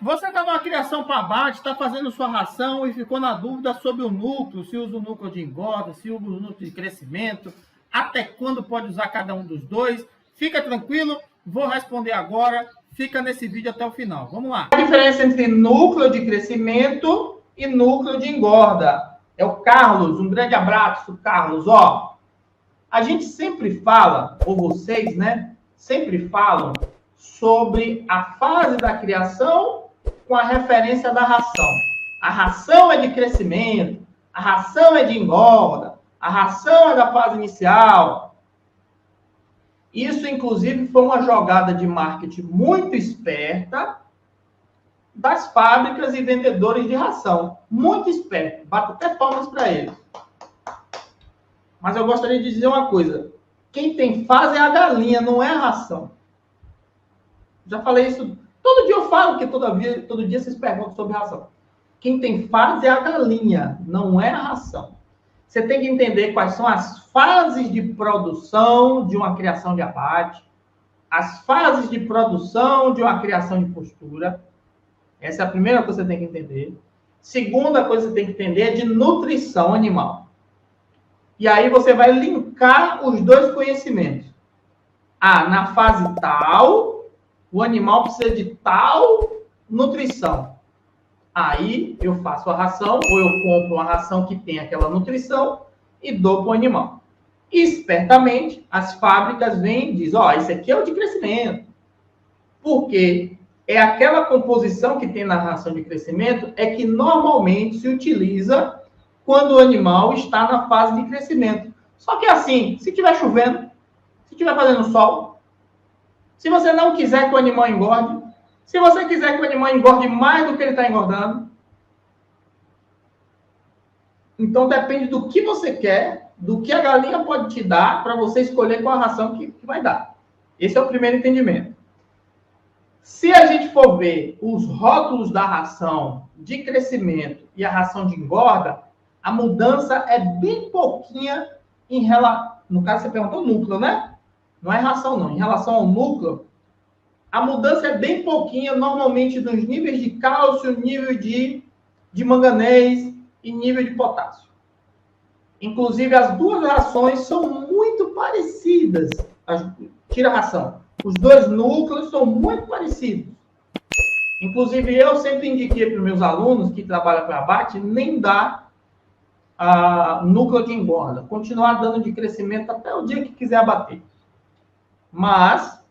Você está numa criação para abate, está fazendo sua ração e ficou na dúvida sobre o núcleo, se usa o núcleo de engorda, se usa o núcleo de crescimento, até quando pode usar cada um dos dois. Fica tranquilo, vou responder agora, fica nesse vídeo até o final. Vamos lá. A diferença entre núcleo de crescimento e núcleo de engorda. É o Carlos, um grande abraço, Carlos. Ó, a gente sempre fala, ou vocês, né, sempre falam sobre a fase da criação com a referência da ração. A ração é de crescimento, a ração é de engorda, a ração é da fase inicial. Isso, inclusive, foi uma jogada de marketing muito esperta das fábricas e vendedores de ração. Muito esperto. Bato até palmas para eles. Mas eu gostaria de dizer uma coisa. Quem tem fase é a galinha, não é a ração. Já falei isso. Todo dia eu falo, porque todo dia vocês perguntam sobre ração. Quem tem fase é a galinha, não é a ração. Você tem que entender quais são as fases de produção de uma criação de abate, as fases de produção de uma criação de postura. Essa é a primeira coisa que você tem que entender. Segunda coisa que você tem que entender é de nutrição animal. E aí você vai linkar os dois conhecimentos. Na fase tal, o animal precisa de tal nutrição. Aí eu faço a ração, ou eu compro uma ração que tem aquela nutrição e dou para o animal. Espertamente, as fábricas vêm e dizem, esse aqui é o de crescimento. Porque é aquela composição que tem na ração de crescimento é que normalmente se utiliza quando o animal está na fase de crescimento. Só que assim, se estiver chovendo, se estiver fazendo sol, se você não quiser que o animal engorde, se você quiser que o animal engorde mais do que ele está engordando, então depende do que você quer, do que a galinha pode te dar, para você escolher qual a ração que vai dar. Esse é o primeiro entendimento. Se a gente for ver os rótulos da ração de crescimento e a ração de engorda, a mudança é bem pouquinha em relação... No caso, você perguntou núcleo, né? Não é ração, não. Em relação ao núcleo, a mudança é bem pouquinha, normalmente nos níveis de cálcio, nível de manganês e nível de potássio. Inclusive, as duas rações são muito parecidas. Tira a ração. Os dois núcleos são muito parecidos. Inclusive, eu sempre indiquei para os meus alunos que trabalham para abate, nem dar núcleo de engorda. Continuar dando de crescimento até o dia que quiser abater. Mas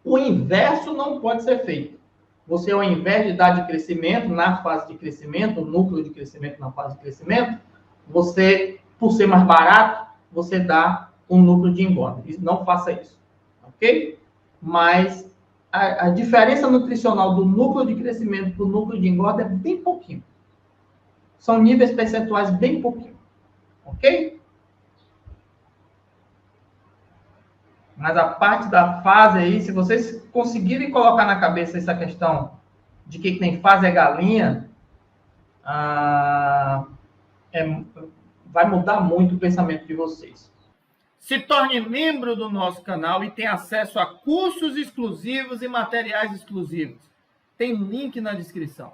o inverso não pode ser feito. Você, ao invés de dar de crescimento na fase de crescimento, o núcleo de crescimento na fase de crescimento, você, por ser mais barato, você dá um núcleo de engorda. Não faça isso. Ok? Mas a diferença nutricional do núcleo de crescimento para o núcleo de engorda é bem pouquinho. São níveis percentuais bem pouquinho. Ok? Mas a parte da fase aí, se vocês conseguirem colocar na cabeça essa questão de que tem fase é galinha, vai mudar muito o pensamento de vocês. Se torne membro do nosso canal e tenha acesso a cursos exclusivos e materiais exclusivos. Tem um link na descrição.